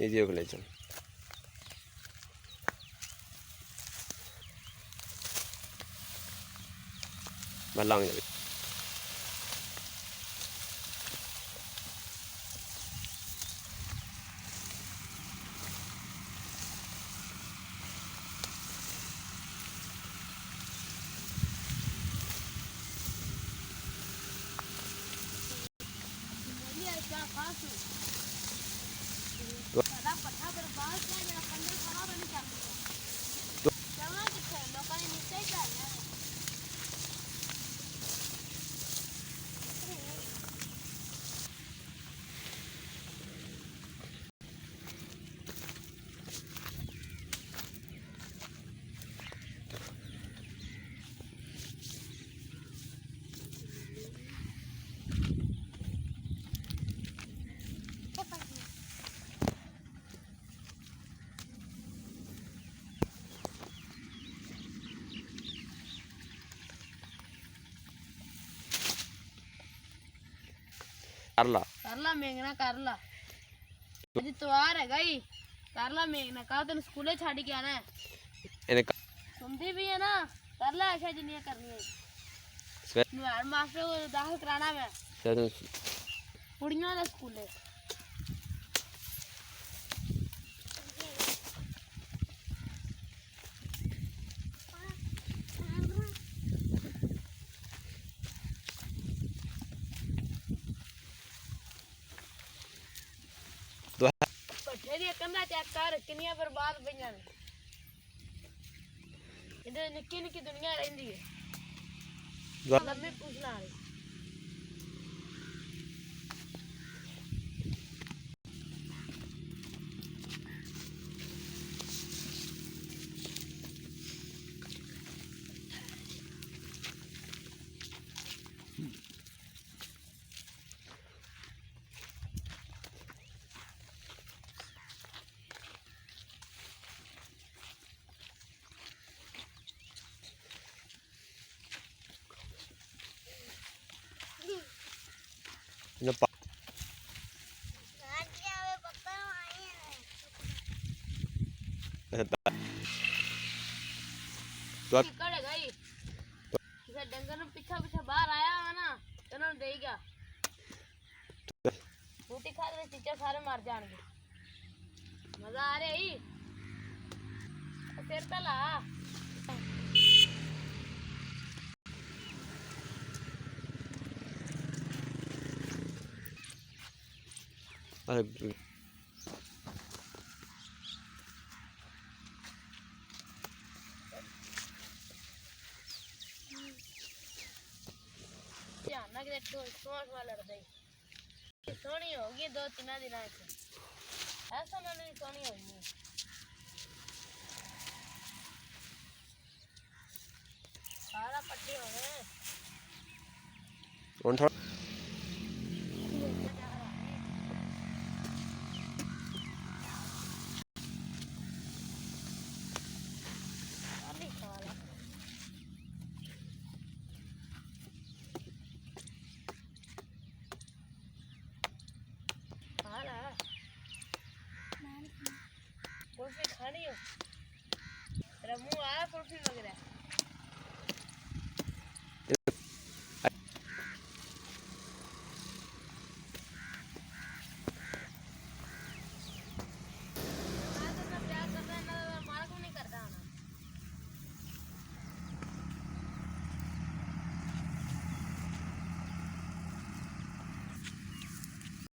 ये जी ले चल बल्लांग जाबे कर ला मेघना कर ला अज त्योहार है ही कर ला मेघना कल तेन स्कूले छड़ के आना है सुनती भी है ना कर ला ऐसा जिन्नियां करनी है मास्टर को दाखिल कराना मैं कुड़ियां दा स्कूले पट्ठे दी कंधा चेक कर किन्नियां बर्बाद पईयां ने इधर निक्की निक्की दुनिया रहिंदी है लम्बी पूछना वाली डंगर पीछा पीछा बाहर आया है ना तो उन्होंने दे गया बूटी खा रहे चीचा सारे मर जाएंगे मजा आ रहा ही फिर पहला सोनी होगी 2-3 दिन ऐसा नहीं सोनी होगी सारा पट्टी हो गए